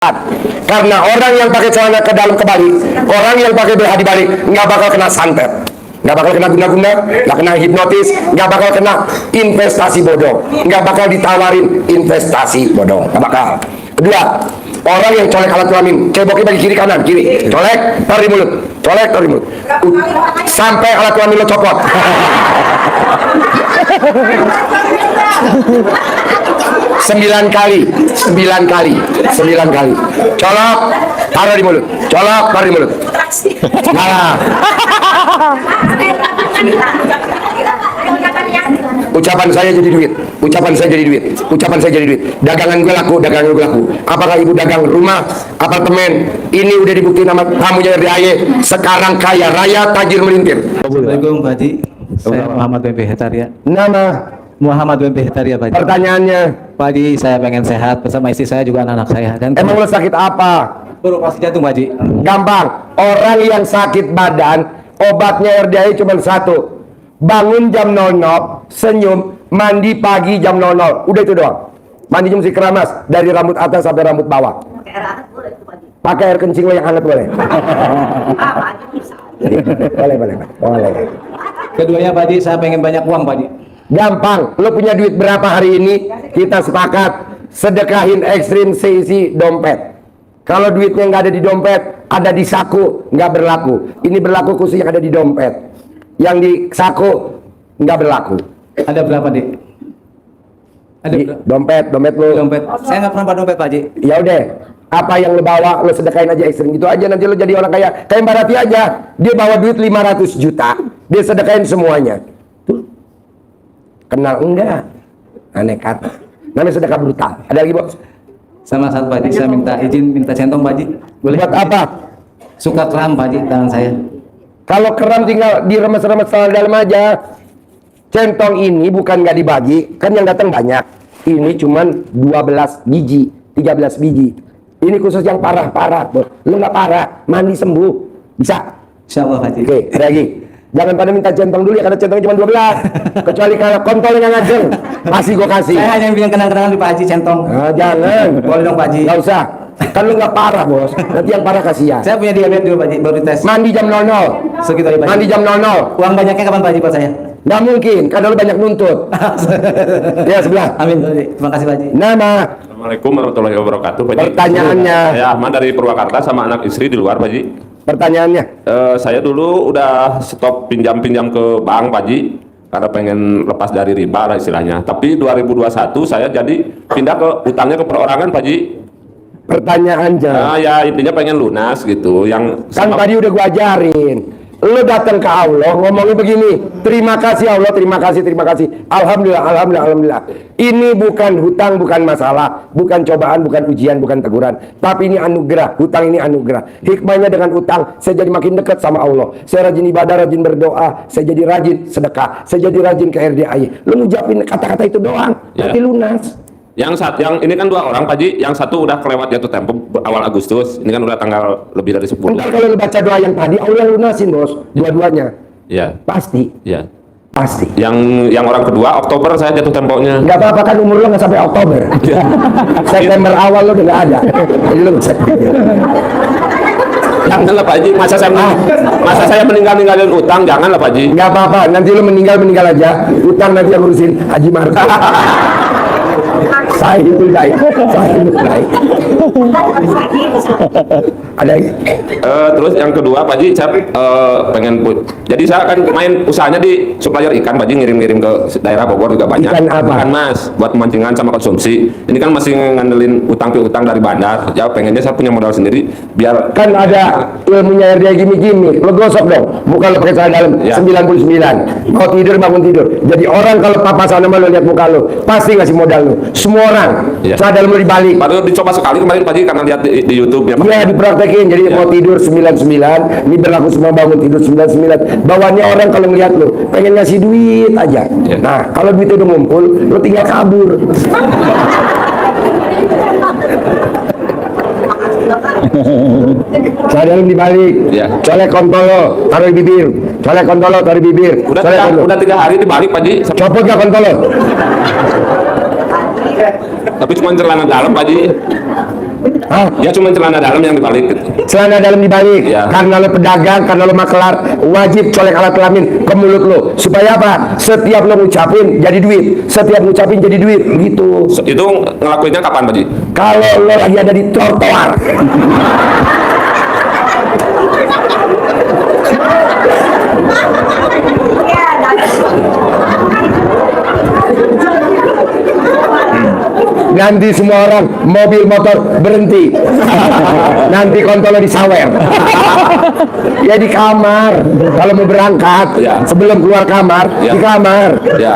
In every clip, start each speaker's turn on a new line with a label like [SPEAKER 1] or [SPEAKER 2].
[SPEAKER 1] Karena orang yang pakai celana ke dalam kebalik, orang yang pakai BH dibalik, nggak bakal kena santet, nggak bakal kena guna-guna, nggak kena hipnotis, nggak bakal kena investasi bodong, nggak bakal ditawarin investasi bodong, nggak bakal. Kedua, orang yang colek alat kelamin, ceboknya bagi kiri kanan, kiri, colek, taruh di mulut, colek, taruh di mulut, sampai alat kelamin lo copot. Sembilan kali, colok, taruh di mulut, colok, taruh di mulut. Nah, ucapan saya jadi duit, ucapan saya jadi duit, ucapan saya jadi duit. Dagangan gue laku, dagangan gue laku. Apakah ibu dagang rumah, apartemen? Ini udah dibuktiin sama tamunya RDAY. Sekarang kaya raya, tajir melintir.
[SPEAKER 2] Assalamualaikum Pak Haji. Saya Muhammad WMP Hetaria.
[SPEAKER 1] Nama
[SPEAKER 2] Muhammad WMP Hetaria Pak Haji.
[SPEAKER 1] pertanyaannya,
[SPEAKER 2] Pak Haji, saya pengen sehat bersama istri saya juga anak-anak saya. Dan
[SPEAKER 1] emang lo sakit apa?
[SPEAKER 2] beroperasi jantung Pak Haji.
[SPEAKER 1] Gampang. Orang yang sakit badan, obatnya RDAY cuma satu. Bangun jam 00, senyum, mandi pagi jam 00. Udah itu doang. Mandi mesti keramas dari rambut atas sampai rambut bawah. Pakai air kencing lo yang hangat boleh. boleh.
[SPEAKER 2] Keduanya Pak Haji, saya pengen banyak uang Pak Haji.
[SPEAKER 1] Gampang. Lo punya duit berapa hari ini? Kita sepakat sedekahin ekstrim seisi dompet. Kalau duitnya nggak ada di dompet, ada di saku, nggak berlaku. Ini berlaku khusus yang ada di dompet. Yang di saku nggak berlaku.
[SPEAKER 2] Ada berapa Dik? Ada
[SPEAKER 1] Di dompet lo.
[SPEAKER 2] dompet. Saya nggak pernah bawa dompet Pak Haji.
[SPEAKER 1] Ya udah, apa yang lo bawa lo sedekahin aja ekstrim gitu aja, nanti lo jadi orang kaya. Kayak Mbak Rati aja, dia bawa duit 500 juta, dia sedekahin semuanya. Tuh. Kenal enggak? Aneh kata. Namanya sedekah brutal. Ada lagi, Bos?
[SPEAKER 2] Sama satu Pak Haji, saya minta izin minta centong Pak Haji. Boleh?
[SPEAKER 1] Buat apa?
[SPEAKER 2] Suka kram Pak Haji tangan saya.
[SPEAKER 1] Kalau keram tinggal diremes-remes celana dalam aja. Centong ini bukan nggak dibagi, kan yang datang banyak. Ini cuman 12 biji, 13 biji. Ini khusus yang parah-parah, Bos. Lu nggak parah, mandi sembuh. Bisa?
[SPEAKER 2] Insyaallah Pak Haji.
[SPEAKER 1] Oke, ada lagi. Jangan pada minta centong dulu ya, karena centongnya cuma 12. Kecuali kalau kontolnya ngajeng, pasti gua kasih.
[SPEAKER 2] Saya hanya bilang kenang-kenangan di Pak Haji centong.
[SPEAKER 1] Nah, jangan.
[SPEAKER 2] Boleh dong Pak Haji.
[SPEAKER 1] Nggak usah. Kan lu nggak parah, Bos. Nanti yang parah kasihan.
[SPEAKER 2] Saya punya diabetes dulu Pak Haji, baru tes.
[SPEAKER 1] Mandi jam 00.
[SPEAKER 2] Segitu aja Pak Haji.
[SPEAKER 1] Mandi jam 00.
[SPEAKER 2] Uang banyaknya kapan Pak Haji buat saya?
[SPEAKER 1] Nggak mungkin, karena lu banyak nuntut. Ya, sebelah.
[SPEAKER 2] Amin Pak Haji. Terima kasih Pak Haji.
[SPEAKER 1] Nama,
[SPEAKER 3] Assalamualaikum warahmatullahi wabarakatuh, Pak Haji.
[SPEAKER 1] pertanyaannya,
[SPEAKER 3] Saya Ahmad dari Purwakarta sama anak istri di luar, Pak Haji.
[SPEAKER 1] pertanyaannya.
[SPEAKER 3] Saya dulu udah stop pinjam-pinjam ke bank, Pak Haji, karena pengen lepas dari riba lah istilahnya. Tapi 2021 saya jadi pindah ke utangnya ke perorangan, Pak Haji.
[SPEAKER 1] Pertanyaannya.
[SPEAKER 3] Nah, ya intinya pengen lunas gitu. Yang
[SPEAKER 1] Kan tadi udah gua ajarin. Lu datang ke Allah ngomongnya begini, terima kasih Allah, terima kasih, terima kasih, alhamdulillah, alhamdulillah, alhamdulillah. Ini bukan hutang, bukan masalah, bukan cobaan, bukan ujian, bukan teguran, tapi ini anugerah. Hutang ini anugerah. Hikmahnya dengan hutang, saya jadi makin dekat sama Allah. Saya rajin ibadah, rajin berdoa, saya jadi rajin sedekah, saya jadi rajin ke RDAY. Lu ngucapin kata-kata itu doang,
[SPEAKER 3] Ya.
[SPEAKER 1] nanti lunas.
[SPEAKER 3] yang ini kan 2 orang, Pak Haji. Yang satu udah kelewat jatuh tempo awal Agustus. Ini kan udah tanggal lebih dari 10.
[SPEAKER 1] Entar kalau lu baca doa yang tadi, Allah lunasin, Bos, dua-duanya.
[SPEAKER 3] Ya,
[SPEAKER 1] Pasti,
[SPEAKER 3] ya.
[SPEAKER 1] pasti.
[SPEAKER 3] Yang orang kedua Oktober saya jatuh temponya.
[SPEAKER 1] Nggak apa-apa, kan umur lo nggak sampai Oktober. September awal lo udah nggak ada. Jadi lo bisa.
[SPEAKER 3] Janganlah Pak Haji, masa saya meninggalin utang, janganlah Pak Haji.
[SPEAKER 1] Nggak apa-apa, nanti lo meninggal aja. Utang nanti yang ngurusin Haji Maruf. Sahibul Daik. Ada lagi?
[SPEAKER 3] Terus yang kedua Pak Haji, saya pengen jadi saya akan main usahanya di supplier ikan, Pak Haji, ngirim-ngirim ke daerah Bogor juga banyak.
[SPEAKER 1] Ikan apa?
[SPEAKER 3] Ikan mas, buat pemancingan sama konsumsi. Ini kan masih ngandelin utang piutang dari bandar. Ya pengennya saya punya modal sendiri biar
[SPEAKER 1] Kan ada ilmunya RDAY gini-gini. Lo gosok dong, bukan lo pakai celana dalam.
[SPEAKER 3] Ya.
[SPEAKER 1] 99. Mau tidur bangun tidur. Jadi orang kalau papasan sama lo lihat muka lo, pasti ngasih modal lo. Semua orang.
[SPEAKER 3] Ya.
[SPEAKER 1] Celana dalam lo dibalik.
[SPEAKER 3] baru dicoba sekali kemarin Pak Haji karena lihat di YouTube ya Pak.
[SPEAKER 1] Iya, dipraktekin. Jadi
[SPEAKER 3] Ya.
[SPEAKER 1] mau tidur 99, ini berlaku semua bangun tidur 99. Bawaannya orang kalau ngeliat lo pengen ngasih duit aja.
[SPEAKER 3] Ya.
[SPEAKER 1] Nah, kalau duit udah ngumpul, lo tinggal kabur. Saya dalam dibalik.
[SPEAKER 3] Ya.
[SPEAKER 1] Colek kontol lo, taruh di bibir. Colek kontol lo, taruh di bibir. Colek kontol.
[SPEAKER 3] Udah 3 hari dibalik Pak Haji.
[SPEAKER 1] Copot gak kontol lo?
[SPEAKER 3] Tapi cuma celana dalam Pak Haji.
[SPEAKER 1] Hah?
[SPEAKER 3] Ya cuma celana dalam yang dibalik gitu.
[SPEAKER 1] Celana dalam dibalik.
[SPEAKER 3] Ya.
[SPEAKER 1] Karena lo pedagang, karena lo makelar, wajib colek alat kelamin ke mulut lo. Supaya apa? Setiap lo ngucapin jadi duit. Setiap ngucapin jadi duit. Begitu.
[SPEAKER 3] Itu ngelakuinnya kapan Pak Haji?
[SPEAKER 1] Kalau lo lagi ada di trotoar. Nanti semua orang mobil motor berhenti. Nanti kontol lo disawer. Ya di kamar. Kalau mau berangkat,
[SPEAKER 3] Ya.
[SPEAKER 1] sebelum keluar kamar,
[SPEAKER 3] Ya.
[SPEAKER 1] di kamar.
[SPEAKER 3] Ya.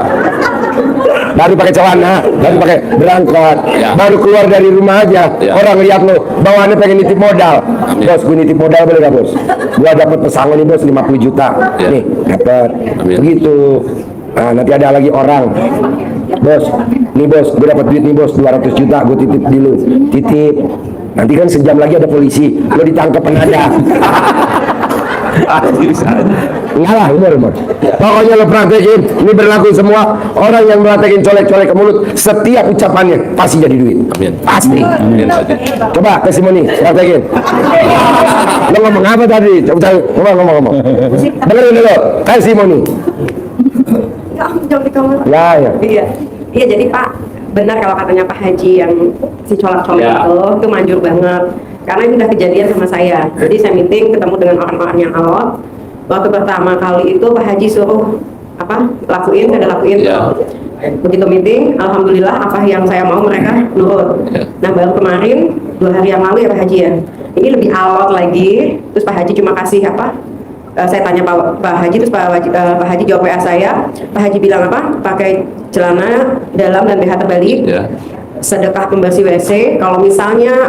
[SPEAKER 1] Baru pakai celana, baru pakai berangkat,
[SPEAKER 3] Ya.
[SPEAKER 1] baru keluar dari rumah aja.
[SPEAKER 3] Ya.
[SPEAKER 1] Orang lihat lo, bawaannya pengen nitip modal. Bos, gue nitip modal boleh gak bos? Gua dapat pesangon nih bos 50 juta.
[SPEAKER 3] Ya.
[SPEAKER 1] Nih, dapat.
[SPEAKER 3] Amin.
[SPEAKER 1] Begitu. Nah, nanti ada lagi orang. Bos, nih bos, gue dapat duit nih bos 200 juta, gue titip dulu. Titip. Nanti kan sejam lagi ada polisi, lo ditangkap penada. Enggak lah, umur. Pokoknya lo praktekin, ini berlaku semua. Orang yang praktekin colek-colek ke mulut, setiap ucapannya pasti jadi duit.
[SPEAKER 3] Amin.
[SPEAKER 1] Pasti.
[SPEAKER 3] Amin Pak Haji.
[SPEAKER 1] Coba testimoni, praktekin. Lo ngomong apa tadi? Coba ngomong. Dengerin dulu, testimoni. Ya.
[SPEAKER 4] Iya jadi Pak, benar kalau katanya Pak Haji yang si colak-colak
[SPEAKER 3] Ya.
[SPEAKER 4] itu manjur banget. Karena ini udah kejadian sama saya. Jadi saya meeting ketemu dengan orang-orang yang alot. Waktu pertama kali itu Pak Haji suruh lakuin
[SPEAKER 3] Ya.
[SPEAKER 4] begitu meeting, alhamdulillah apa yang saya mau mereka nurut.
[SPEAKER 3] Ya.
[SPEAKER 4] Nah baru kemarin 2 hari yang lalu ya Pak Haji ya, ini lebih alot lagi. Terus Pak Haji cuma kasih saya tanya Pak Haji, terus Pak Haji jawab WA saya. Pak Haji bilang apa? Pakai celana dalam dan BH terbalik.
[SPEAKER 3] Ya.
[SPEAKER 4] Sedekah pembersih WC. Kalau misalnya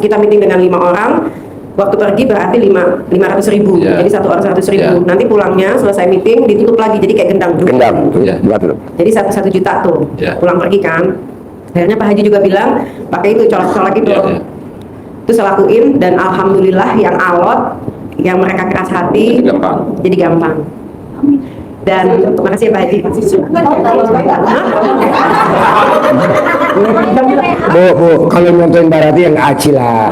[SPEAKER 4] kita meeting dengan 5 orang, waktu pergi berarti 500.000.
[SPEAKER 3] Ya.
[SPEAKER 4] Jadi satu orang 100.000.
[SPEAKER 3] Ya.
[SPEAKER 4] Nanti pulangnya selesai meeting ditutup lagi, jadi kayak gendang.
[SPEAKER 1] Gendam.
[SPEAKER 3] Ya.
[SPEAKER 1] Betul.
[SPEAKER 4] Jadi 1 juta tuh.
[SPEAKER 3] Ya.
[SPEAKER 4] Pulang pergi kan. Akhirnya Pak Haji juga bilang pakai itu colak-colak itu.
[SPEAKER 3] Ya, ya.
[SPEAKER 4] Itu saya lakuin dan alhamdulillah yang alot, yang mereka keras hati jadi gampang. Dan terima kasih ya Pak Haji.
[SPEAKER 1] Bu, kalau nonton Barati yang aci lah.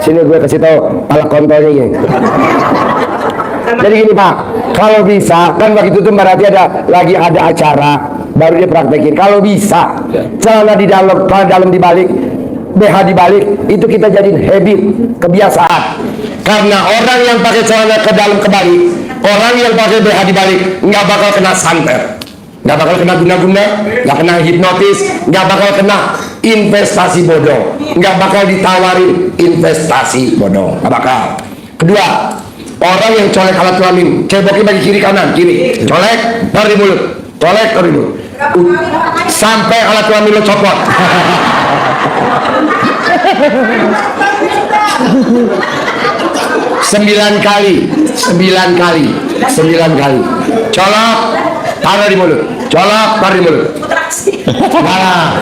[SPEAKER 1] Sini gue kasih tahu pala kontolnya gini. Jadi gini Pak, kalau bisa kan begitu tuh Barati lagi ada acara, baru dia praktekin. Kalau bisa, celana di dalam, celana dalam dibalik, BH dibalik, itu kita jadiin habit, kebiasaan. Karena orang yang pakai celana ke dalam kebalik, orang yang pakai BH dibalik, nggak bakal kena santet, nggak bakal kena guna-guna, nggak kena hipnotis, nggak bakal kena investasi bodong, nggak bakal ditawarin investasi bodong, nggak bakal. Kedua, orang yang colek alat kelamin, ceboknya bagi kiri kanan, kiri, colek, taruh di mulut, colek, taruh di mulut, sampai alat kelamin lo copot. Sembilan kali, colok, taruh di mulut, colok, taruh di mulut. Nah.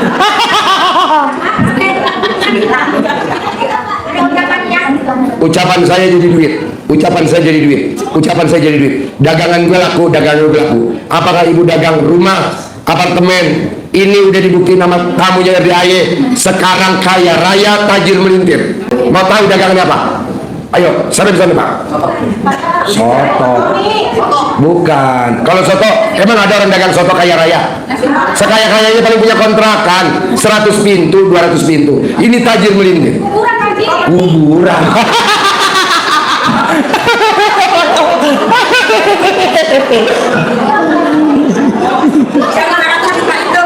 [SPEAKER 1] Ucapan saya jadi duit, ucapan saya jadi duit, ucapan saya jadi duit. Dagangan gue laku, dagangan gue laku. Apakah ibu dagang rumah, apartemen? Ini udah dibuktiin sama tamunya RDAY. Sekarang kaya raya, tajir melintir. Mau tahu dagangannya apa? Ayo, sana bisa nih Pak. Soto. Bukan. Kalau soto, emang ada orang dagang soto kaya raya? Sekaya-kayanya paling punya kontrakan 100 pintu, 200 pintu. Ini tajir melintir. Kuburan.
[SPEAKER 4] Jangan 500 juta itu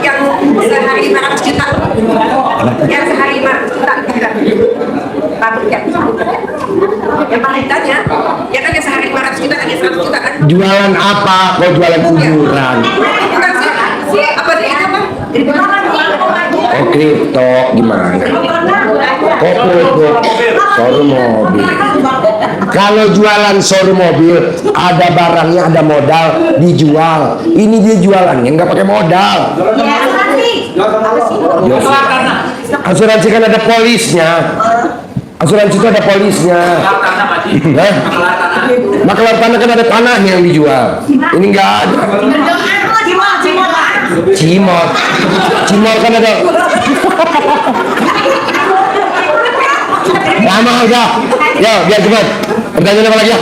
[SPEAKER 4] yang sehari 500 juta. Yang sehari 500 juta. Takut ya. Yang paling tanya, ya kan yang sehari 500 juta kan yang 100 juta kan.
[SPEAKER 1] Jualan apa? Kau jualan kuburan.
[SPEAKER 4] Bukan sih. Apa sih itu apa?
[SPEAKER 1] Oh, kripto gimana? Oh, showroom mobil. Kalau jualan showroom mobil, ada barangnya, ada modal, dijual. Ini dia jualannya nggak pakai modal. Asuransi kan ada polisnya. Asuransi itu ada polisnya. Makelar tanah kan ada tanahnya yang dijual. Ini nggak ada. Cimol. Cimol kan ada. Lama udah. Ya, biar cepat. Pertanyaan apa lagi ya?